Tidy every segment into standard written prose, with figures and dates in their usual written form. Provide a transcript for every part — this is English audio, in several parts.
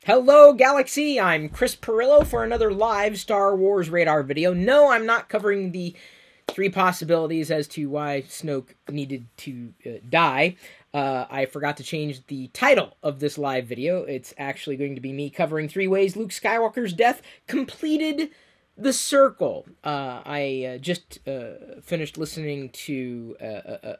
Hello, Galaxy! I'm Chris Perillo for another live Star Wars Radar video. No, I'm not covering the three possibilities as to why Snoke needed to die. I forgot to change the title of this live video. It's actually going to be me covering 3 ways Luke Skywalker's death completed the circle. I just finished listening to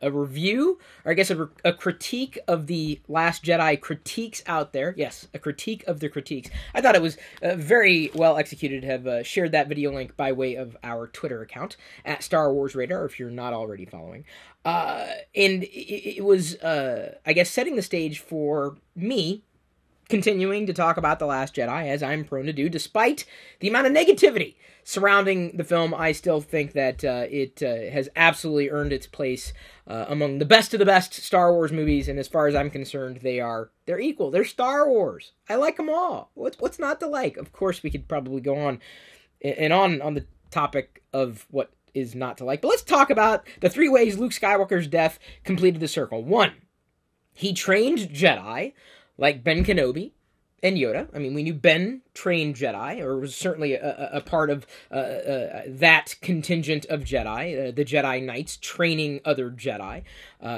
a review, or I guess a critique of the Last Jedi critiques out there. Yes, a critique of the critiques. I thought it was very well executed. Have shared that video link by way of our Twitter account at Star Wars Radar, if you're not already following. And it was, I guess, setting the stage for me continuing to talk about The Last Jedi, as I'm prone to do, despite the amount of negativity surrounding the film. I still think that it has absolutely earned its place among the best of the best Star Wars movies, and as far as I'm concerned, they're equal. They're Star Wars. I like them all. What's not to like? Of course, we could probably go on and on the topic of what is not to like, but let's talk about the 3 ways Luke Skywalker's death completed the circle. 1, he trained Jedi like Ben Kenobi and Yoda. I mean, we knew Ben trained Jedi, or was certainly a part of that contingent of Jedi, the Jedi Knights training other Jedi,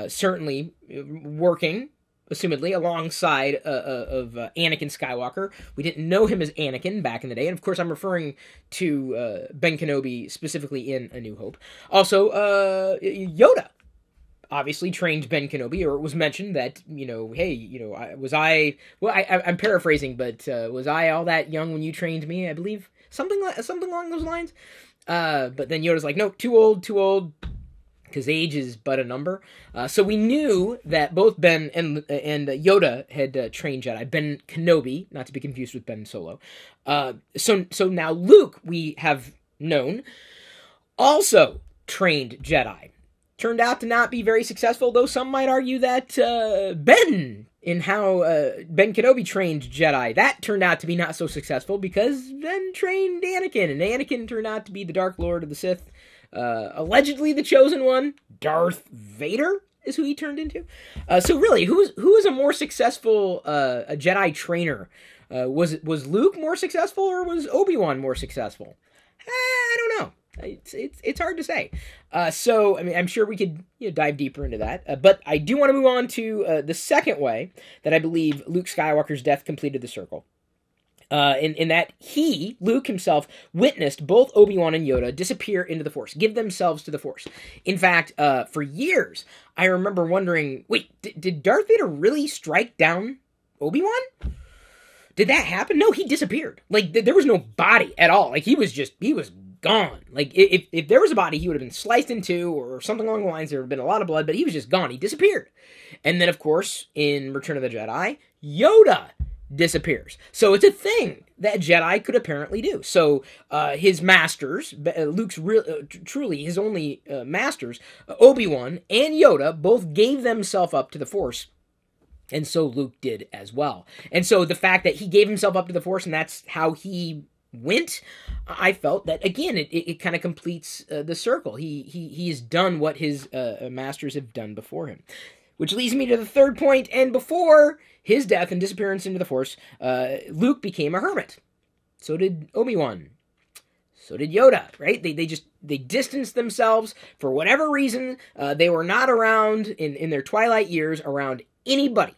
certainly working, assumedly, alongside of Anakin Skywalker. We didn't know him as Anakin back in the day, and of course I'm referring to Ben Kenobi specifically in A New Hope. Also, Yoda obviously trained Ben Kenobi, or it was mentioned that, hey, I'm paraphrasing, but was I all that young when you trained me? I believe something along those lines. But then Yoda's like, no, too old, because age is but a number. So we knew that both Ben and Yoda had trained Jedi. Ben Kenobi, not to be confused with Ben Solo. So now Luke, we have known, also trained Jedi. Turned out to not be very successful, though some might argue that Ben, in how Ben Kenobi trained Jedi, that turned out to be not so successful because Ben trained Anakin, and Anakin turned out to be the Dark Lord of the Sith, allegedly the Chosen One. Darth Vader is who he turned into. So really, who was a more successful a Jedi trainer? Was Luke more successful, or was Obi-Wan more successful? I don't know. It's hard to say. So, I mean, I'm sure we could dive deeper into that. But I do want to move on to the second way that I believe Luke Skywalker's death completed the circle. In that Luke himself, witnessed both Obi-Wan and Yoda disappear into the Force, give themselves to the Force. In fact, for years, I remember wondering, wait, did Darth Vader really strike down Obi-Wan? Did that happen? No, he disappeared. Like, there was no body at all. Like, he was gone. Like, if there was a body, he would have been sliced in two or something along the lines. There would have been a lot of blood, but he was just gone. He disappeared. And then, of course, in Return of the Jedi, Yoda disappears. So it's a thing that Jedi could apparently do. So his masters, Luke's truly his only masters, Obi-Wan and Yoda, both gave themselves up to the Force. And so Luke did as well. And so the fact that he gave himself up to the Force, and that's how he went, I felt that, again, it kind of completes the circle. He's done what his masters have done before him. Which leads me to the third point, and before his death and disappearance into the Force, Luke became a hermit. So did Obi-Wan. So did Yoda, right? They distanced themselves for whatever reason. They were not around in their twilight years around anybody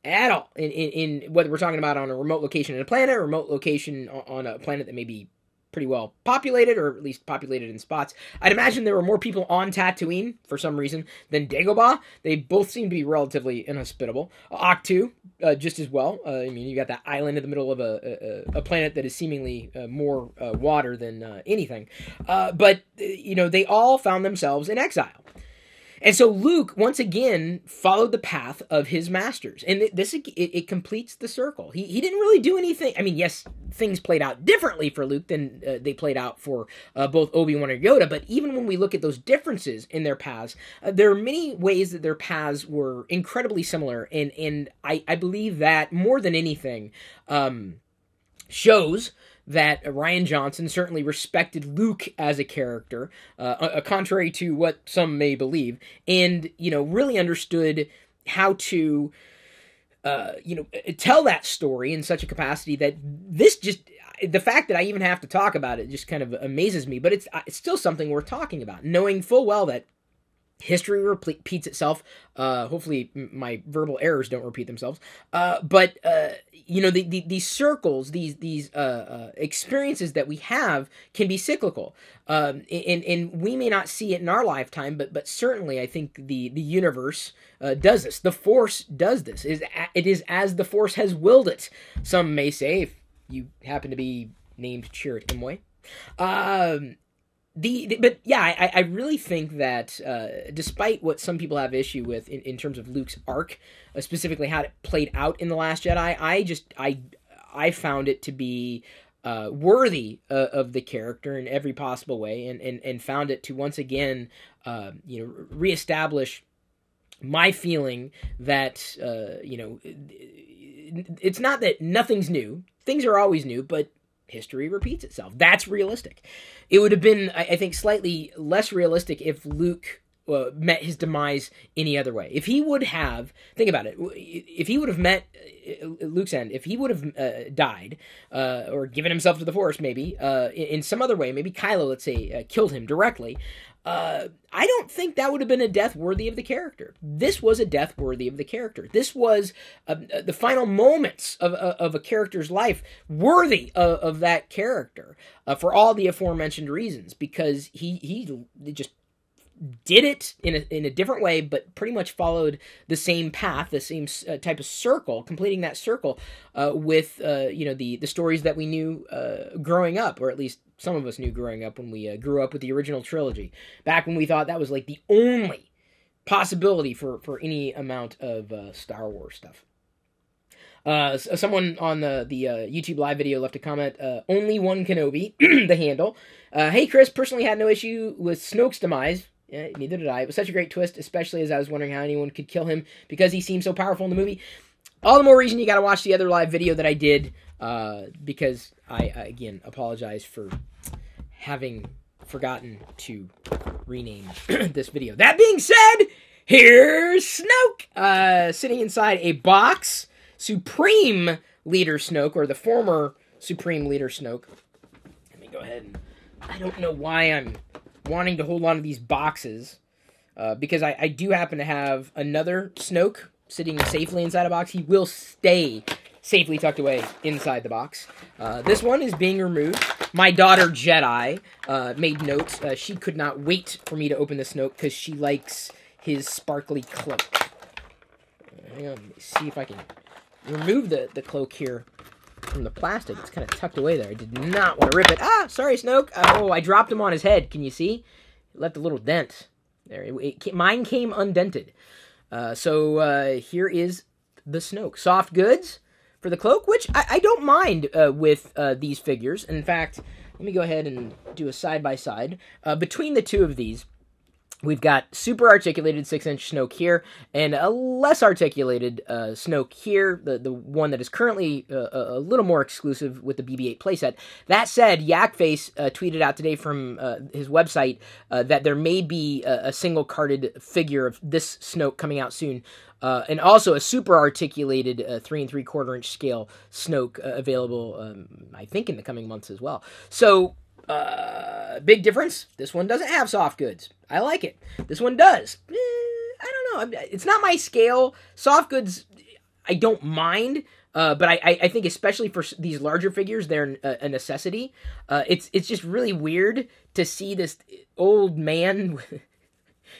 at all, in whether we're talking about on a remote location in a planet, or a remote location on a planet that may be pretty well populated, or at least populated in spots. I'd imagine there were more people on Tatooine, for some reason, than Dagobah. They both seem to be relatively inhospitable. Octu, just as well. I mean, you got that island in the middle of a planet that is seemingly more water than anything. But they all found themselves in exile. And so Luke, once again, followed the path of his masters. And it completes the circle. He didn't really do anything. I mean, yes, things played out differently for Luke than they played out for both Obi-Wan or Yoda. But even when we look at those differences in their paths, there are many ways that their paths were incredibly similar. And I believe that, more than anything, shows that Rian Johnson certainly respected Luke as a character, contrary to what some may believe, and really understood how to tell that story in such a capacity that this just, the fact that I even have to talk about it just kind of amazes me, but it's still something worth talking about, knowing full well that history repeats itself. Hopefully my verbal errors don't repeat themselves. But these circles, these experiences that we have can be cyclical. And we may not see it in our lifetime, but certainly I think the universe does this. The Force does this. It is as the Force has willed it. Some may say, if you happen to be named Chirrut Imwe. But yeah, I really think that despite what some people have issue with in terms of Luke's arc, specifically how it played out in The Last Jedi, I found it to be worthy of the character in every possible way, and found it to once again reestablish my feeling that it's not that nothing's new. Things are always new, but history repeats itself. That's realistic. It would have been, I think, slightly less realistic if Luke met his demise any other way. If he would have, think about it, if he would have met Luke's end, if he would have died, or given himself to the Force, maybe, in some other way, maybe Kylo, let's say, killed him directly, I don't think that would have been a death worthy of the character. This was a death worthy of the character. This was the final moments of a character's life worthy of that character, for all the aforementioned reasons, because he just did it in a different way, but pretty much followed the same path, the same type of circle, completing that circle with the stories that we knew growing up, or at least some of us knew growing up when we grew up with the original trilogy, back when we thought that was like the only possibility for any amount of Star Wars stuff. Someone on the YouTube live video left a comment, only one Kenobi, the handle. Hey Chris, personally had no issue with Snoke's demise. Yeah, neither did I. It was such a great twist, especially as I was wondering how anyone could kill him because he seemed so powerful in the movie. All the more reason you gotta watch the other live video that I did, because I again, apologize for having forgotten to rename this video. That being said, here's Snoke, sitting inside a box. Supreme Leader Snoke, or the former Supreme Leader Snoke. Let me go ahead and... I don't know why I'm wanting to hold on to these boxes, because I do happen to have another Snoke sitting safely inside a box. He will stay safely tucked away inside the box. This one is being removed. My daughter Jedi made notes. She could not wait for me to open the Snoke because she likes his sparkly cloak. Hang on, let me see if I can remove the cloak here from the plastic. It's kind of tucked away there. I did not want to rip it. Ah, sorry, Snoke. I dropped him on his head. Can you see? It left a little dent there. Mine came undented. So here is the Snoke. Soft goods for the cloak, which I don't mind with these figures. In fact, let me go ahead and do a side-by-side. Between the two of these, we've got super articulated 6-inch Snoke here, and a less articulated Snoke here, the one that is currently a little more exclusive with the BB-8 playset. That said, Yakface tweeted out today from his website that there may be a single-carded figure of this Snoke coming out soon, and also a super articulated 3 3/4-inch scale Snoke available, I think, in the coming months as well. So... big difference. This one doesn't have soft goods. I like it. This one does. I don't know. It's not my scale. Soft goods, I don't mind. But I think especially for these larger figures, they're a necessity. It's just really weird to see this old man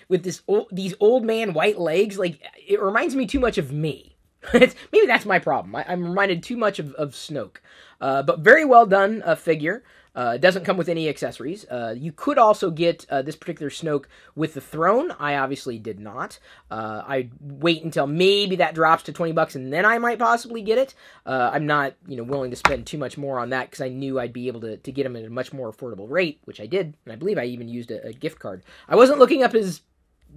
with these old man white legs. Like, it reminds me too much of me. Maybe that's my problem. I'm reminded too much of Snoke. But very well done figure. It doesn't come with any accessories. You could also get this particular Snoke with the throne. I obviously did not. I'd wait until maybe that drops to $20 and then I might possibly get it. I'm not, willing to spend too much more on that because I knew I'd be able to get him at a much more affordable rate, which I did. And I believe I even used a gift card. I wasn't looking up his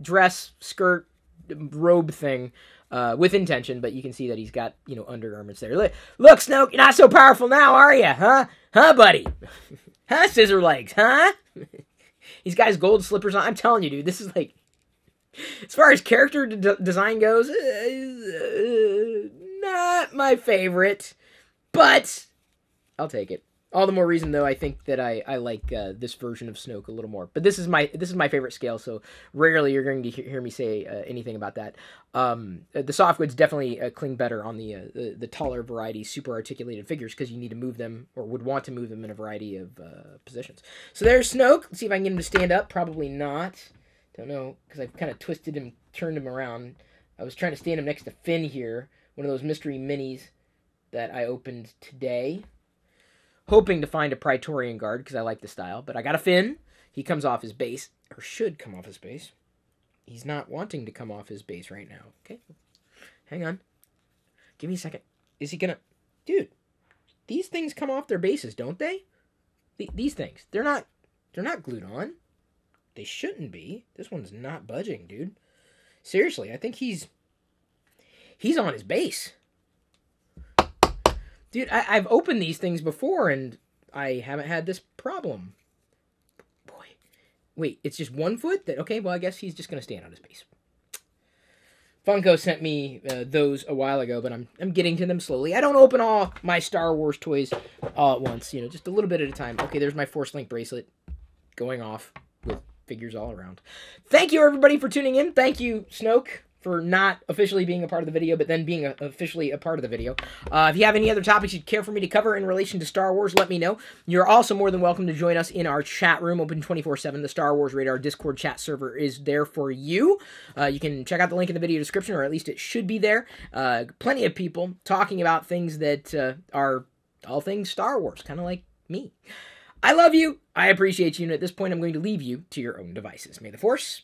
dress, skirt, robe thing with intention, but you can see that he's got, undergarments there. Look, Snoke, you're not so powerful now, are you? Huh? Huh, buddy? Huh, scissor legs? Huh? He's got his gold slippers on. I'm telling you, dude, this is like, as far as character design goes, not my favorite, but I'll take it. All the more reason, though, I think that I like this version of Snoke a little more. But this is my favorite scale, so rarely you're going to hear me say anything about that. The softwoods definitely cling better on the taller variety, super articulated figures, because you need to move them, or would want to move them in a variety of positions. So there's Snoke. Let's see if I can get him to stand up. Probably not. Don't know, because I've kind of twisted him, turned him around. I was trying to stand him next to Finn here, one of those mystery minis that I opened today. Hoping to find a Praetorian Guard, because I like the style. But I got a Finn. He comes off his base. Or should come off his base. He's not wanting to come off his base right now. Okay. Hang on. Give me a second. Is he gonna... Dude. These things come off their bases, don't they? These things. They're not glued on. They shouldn't be. This one's not budging, dude. Seriously, I think he's on his base. Dude, I've opened these things before, and I haven't had this problem. Boy. Wait, it's just 1 foot? Okay, well, I guess he's just going to stand on his base. Funko sent me those a while ago, but I'm getting to them slowly. I don't open all my Star Wars toys all at once, just a little bit at a time. Okay, there's my Force Link bracelet going off with figures all around. Thank you, everybody, for tuning in. Thank you, Snoke, for not officially being a part of the video, but then being officially a part of the video. If you have any other topics you'd care for me to cover in relation to Star Wars, let me know. You're also more than welcome to join us in our chat room, open 24/7. The Star Wars Radar Discord chat server is there for you. You can check out the link in the video description, or at least it should be there. Plenty of people talking about things that are all things Star Wars, kind of like me. I love you. I appreciate you. And at this point, I'm going to leave you to your own devices. May the Force